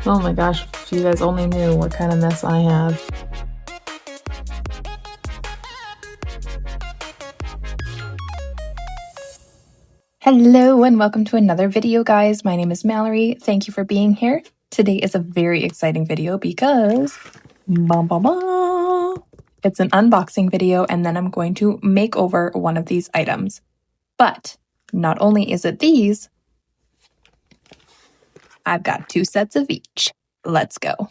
Oh my gosh, if you guys only knew what kind of mess I have. Hello and welcome to another video, guys. My name is Mallory. Thank you for being here. Today is a very exciting video because it's an unboxing video, and then I'm going to make over one of these items. But not only is it these, I've got 2 sets of each. Let's go.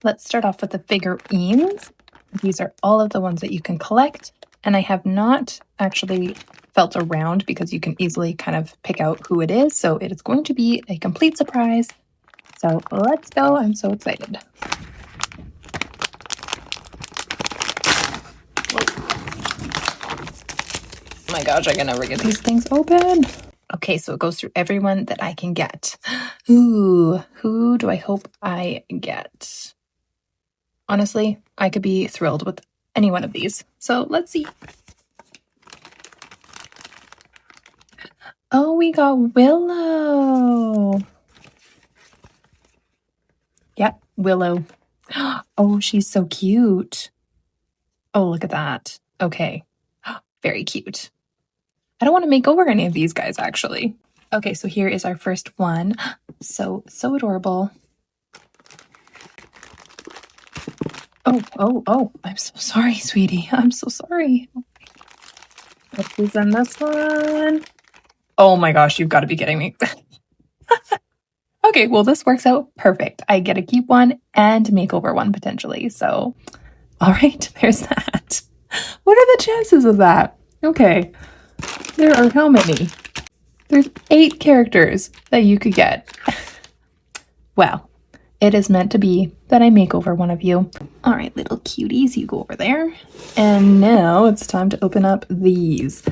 Let's start off with the figurines. These are all of the ones that you can collect, and I have not actually felt around because you can easily kind of pick out who it is, so it is going to be a complete surprise. So let's go. I'm so excited. Oh my gosh, I can never get these things open. Okay, so it goes through everyone that I can get. Ooh, who do I hope I get? Honestly, I could be thrilled with any one of these. So let's see. Oh, we got Willow. Yep, Willow. Oh, she's so cute. Oh, look at that. Okay, very cute. I don't want to make over any of these guys, actually. Okay, so here is our first one. So adorable. Oh, I'm so sorry, sweetie. I'm so sorry. Let's send this one. Oh my gosh, you've got to be kidding me. Okay, well, this works out perfect. I get to keep one and make over one potentially. So, all right, there's that. What are the chances of that? Okay, there are how many? There's 8 characters that you could get. Well, it is meant to be that I make over one of you. All right, little cuties, you go over there. And now it's time to open up these.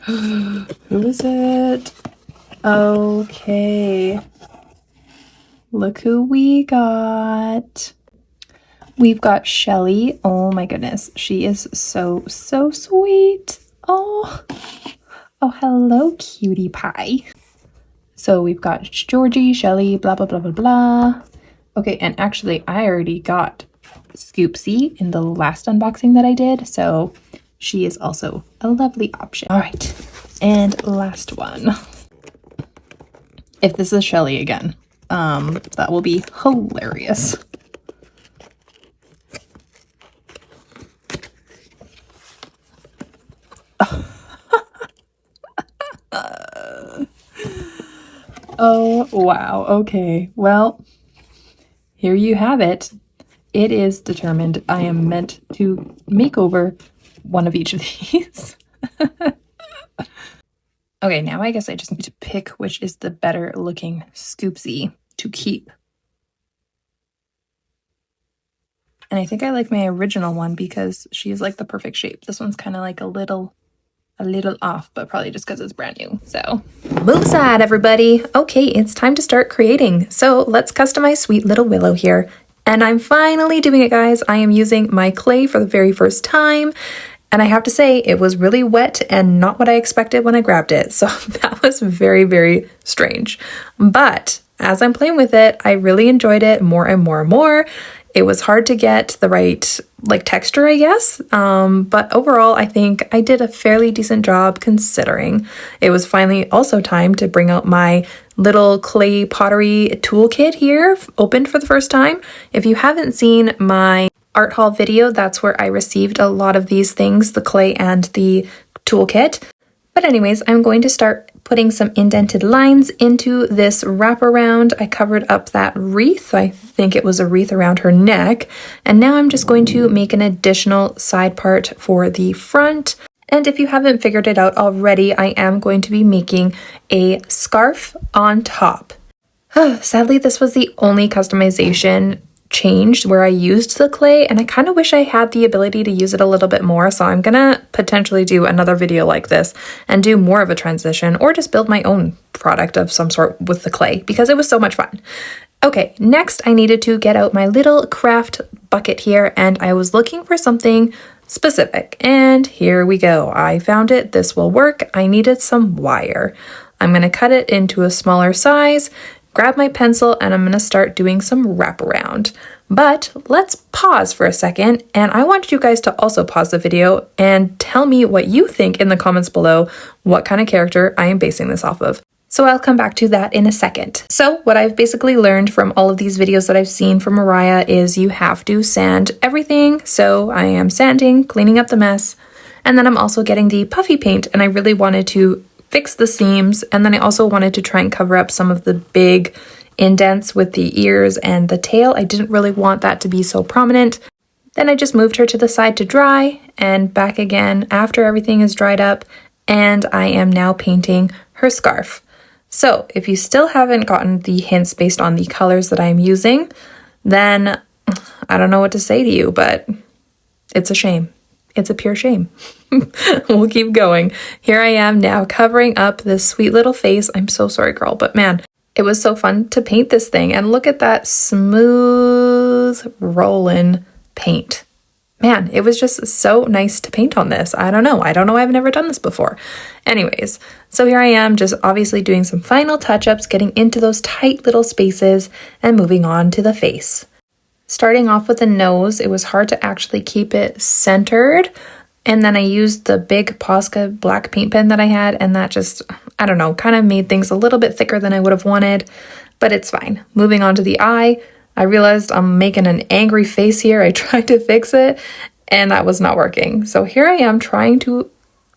Who is it? Okay. Look who we got. We've got Shelly. Oh my goodness. She is so sweet. Oh, hello, cutie pie. So we've got Georgie, Shelly, blah, blah, blah, blah, blah. Okay, and actually I already got Scoopsy in the last unboxing that I did, so she is also a lovely option. All right, and last one. If this is Shelly again, that will be hilarious. Oh, wow. Okay. Well, here you have it. It is determined. I am meant to make over one of each of these. Okay, now I guess I just need to pick which is the better looking Scoopsy to keep. And I think I like my original one because she is like the perfect shape. This one's kind of like a little off, but probably just because it's brand new. So move aside, everybody. Okay, it's time to start creating. So let's customize sweet little Willow here. And I'm finally doing it, guys. I am using my clay for the very first time. And I have to say, it was really wet and not what I expected when I grabbed it. So that was very strange. But as I'm playing with it, I really enjoyed it more and more. It was hard to get the right texture, I guess. But overall, I think I did a fairly decent job considering. It was finally also time to bring out my little clay pottery toolkit here, opened for the first time. If you haven't seen my art haul video, that's where I received a lot of these things, the clay and the toolkit. But anyways, I'm going to start putting some indented lines into this wraparound. I covered up that wreath. I think it was a wreath around her neck. And now I'm just going to make an additional side part for the front. And if you haven't figured it out already, I am going to be making a scarf on top. Sadly, this was the only customization changed where I used the clay, and I kind of wish I had the ability to use it a little bit more, so I'm gonna potentially do another video like this and do more of a transition or just build my own product of some sort with the clay because it was so much fun. Okay, next I needed to get out my little craft bucket here, and I was looking for something specific. And here we go. I found it. This will work. I needed some wire. I'm going to cut it into a smaller size, grab my pencil, and I'm going to start doing some wraparound. But let's pause for a second, and I want you guys to also pause the video and tell me what you think in the comments below, what kind of character I am basing this off of. So I'll come back to that in a second. So what I've basically learned from all of these videos that I've seen from Moriah is you have to sand everything. So I am sanding, cleaning up the mess, and then I'm also getting the puffy paint, and I really wanted to fix the seams, and then I also wanted to try and cover up some of the big indents with the ears and the tail. I didn't really want that to be so prominent. Then I just moved her to the side to dry and back again after everything is dried up, and I am now painting her scarf. So if you still haven't gotten the hints based on the colors that I'm using, then I don't know what to say to you, but it's a shame. It's a pure shame. We'll keep going. Here I am now covering up this sweet little face. I'm so sorry, girl, but man, it was so fun to paint this thing. And look at that smooth rolling paint. Man, it was just so nice to paint on this. I don't know. I've never done this before. Anyways, so here I am just obviously doing some final touch-ups, getting into those tight little spaces and moving on to the face. Starting off with the nose, it was hard to actually keep it centered. And then I used the big Posca black paint pen that I had, and that just, I don't know, kind of made things a little bit thicker than I would have wanted, but it's fine. Moving on to the eye, I realized I'm making an angry face here. I tried to fix it, and that was not working. So here I am trying to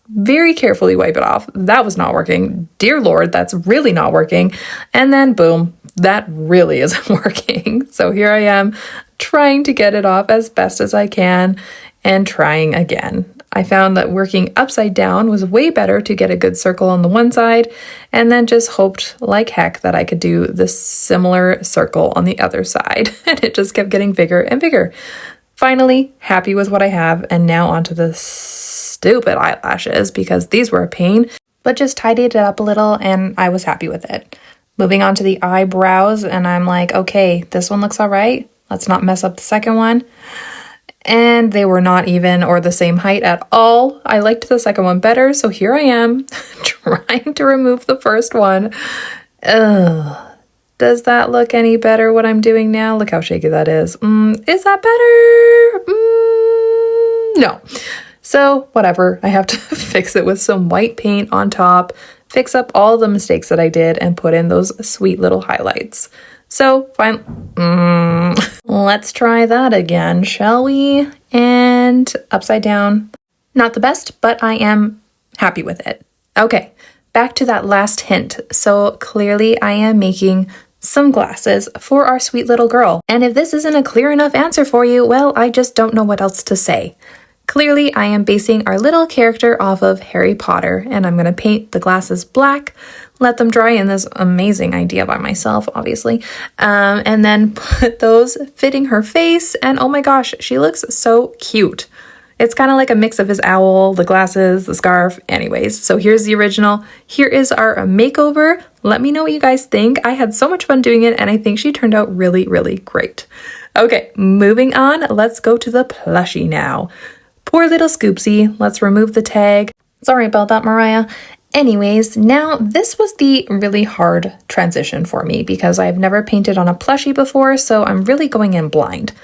very carefully wipe it off. That was not working. Dear Lord, that's really not working. And then boom, that really isn't working. So here I am trying to get it off as best as I can and trying again. I found that working upside down was way better to get a good circle on the one side, and then just hoped like heck that I could do the similar circle on the other side. And it just kept getting bigger and bigger. Finally, happy with what I have, and now onto the stupid eyelashes because these were a pain, but just tidied it up a little and I was happy with it. Moving on to the eyebrows, and I'm like, okay, this one looks all right. Let's not mess up the second one. And they were not even or the same height at all. I liked the second one better, so here I am trying to remove the first one. Ugh. Does that look any better what I'm doing now? Look how shaky that is. Is that better? No. So whatever, I have to fix it with some white paint on top, fix up all the mistakes that I did, and put in those sweet little highlights. So fine, let's try that again, shall we? And upside down. Not the best, but I am happy with it. Okay, back to that last hint. So clearly I am making some glasses for our sweet little girl. And if this isn't a clear enough answer for you, well, I just don't know what else to say. Clearly, I am basing our little character off of Harry Potter, and I'm going to paint the glasses black, let them dry in this amazing idea by myself, obviously, and then put those fitting her face, and oh my gosh, she looks so cute. It's kind of like a mix of his owl, the glasses, the scarf, anyways. So here's the original. Here is our makeover. Let me know what you guys think. I had so much fun doing it, and I think she turned out really, really great. Okay, moving on, let's go to the plushie now. Poor little Scoopsy. Let's remove the tag. Sorry about that, Moriah. Anyways, now this was the really hard transition for me because I've never painted on a plushie before, so I'm really going in blind.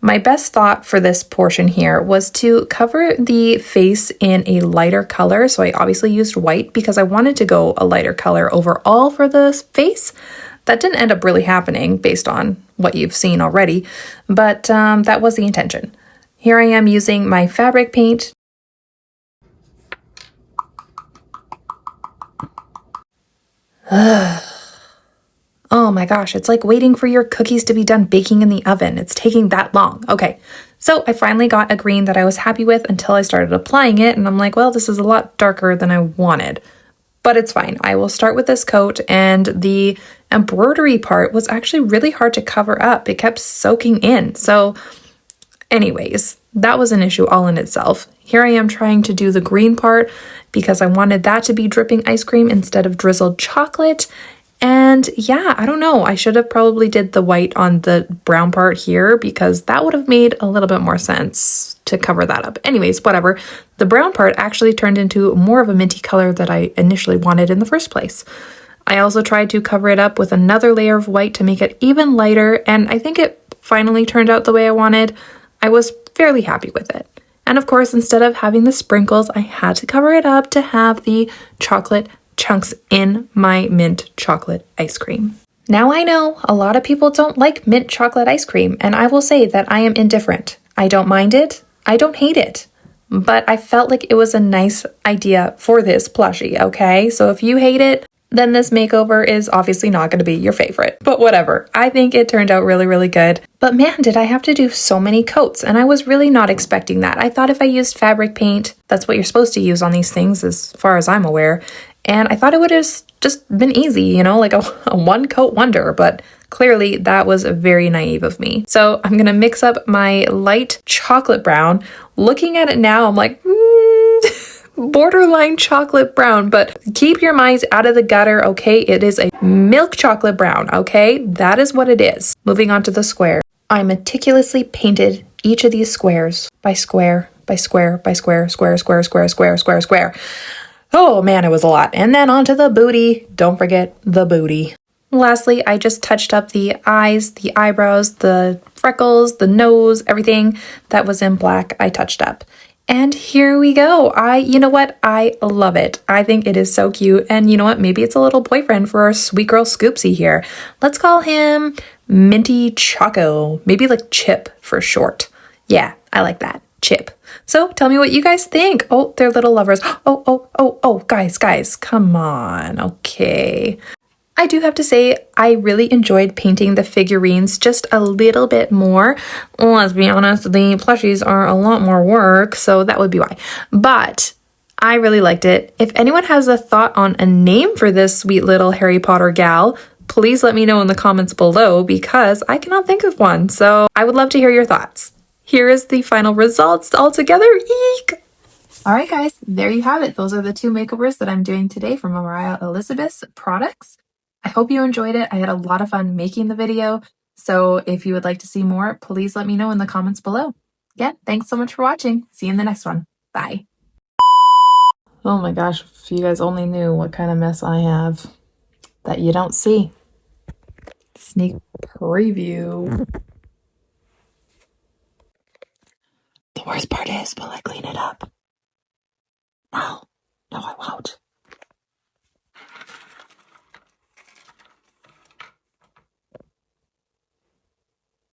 My best thought for this portion here was to cover the face in a lighter color, so I obviously used white because I wanted to go a lighter color overall for the face. That didn't end up really happening based on what you've seen already, but that was the intention. Here I am using my fabric paint. Oh my gosh, it's like waiting for your cookies to be done baking in the oven. It's taking that long. Okay, so I finally got a green that I was happy with until I started applying it, and I'm like, well, this is a lot darker than I wanted. But it's fine. I will start with this coat, and the embroidery part was actually really hard to cover up. It kept soaking in. So anyways, that was an issue all in itself. Here I am trying to do the green part because I wanted that to be dripping ice cream instead of drizzled chocolate. And yeah, I don't know. I should have probably did the white on the brown part here because that would have made a little bit more sense to cover that up. Anyways, whatever. The brown part actually turned into more of a minty color that I initially wanted in the first place. I also tried to cover it up with another layer of white to make it even lighter, and I think it finally turned out the way I wanted. I was fairly happy with it. And of course, instead of having the sprinkles, I had to cover it up to have the chocolate chunks in my mint chocolate ice cream. Now I know a lot of people don't like mint chocolate ice cream, and I will say that I am indifferent. I don't mind it. I don't hate it. But I felt like it was a nice idea for this plushie, okay? So if you hate it, then this makeover is obviously not going to be your favorite. But whatever. I think it turned out really, really good. But man, did I have to do so many coats, and I was really not expecting that. I thought if I used fabric paint, that's what you're supposed to use on these things as far as I'm aware, and I thought it would have just been easy, you know, like a one coat wonder, but clearly that was very naive of me. So I'm going to mix up my light chocolate brown. Looking at it now, I'm like, borderline chocolate brown, but keep your minds out of the gutter, okay? It is a milk chocolate brown, okay? That is what it is. Moving on to the square. I meticulously painted each of these squares by square, by square, by square, square, square, square, square, square, square. Oh man, it was a lot. And then onto the booty. Don't forget the booty. Lastly, I just touched up the eyes, the eyebrows, the freckles, the nose, everything that was in black, I touched up. And here we go. You know what? I love it. I think it is so cute. And you know what? Maybe it's a little boyfriend for our sweet girl Scoopsy here. Let's call him Minty Choco. Maybe like Chip for short. Yeah, I like that. Chip. So tell me what you guys think. Oh, they're little lovers. Oh, guys, come on. Okay. I do have to say, I really enjoyed painting the figurines just a little bit more. Let's be honest, the plushies are a lot more work, so that would be why. But I really liked it. If anyone has a thought on a name for this sweet little Harry Potter gal, please let me know in the comments below because I cannot think of one. So I would love to hear your thoughts. Here is the final results all together. Eek! All right, guys, there you have it. Those are the two makeovers that I'm doing today from Moriah Elizabeth's products. I hope you enjoyed it. I had a lot of fun making the video. So if you would like to see more, please let me know in the comments below. Yeah, thanks so much for watching. See you in the next one. Bye. Oh my gosh, if you guys only knew what kind of mess I have that you don't see. Sneak preview. The worst part is, will I clean it up? No.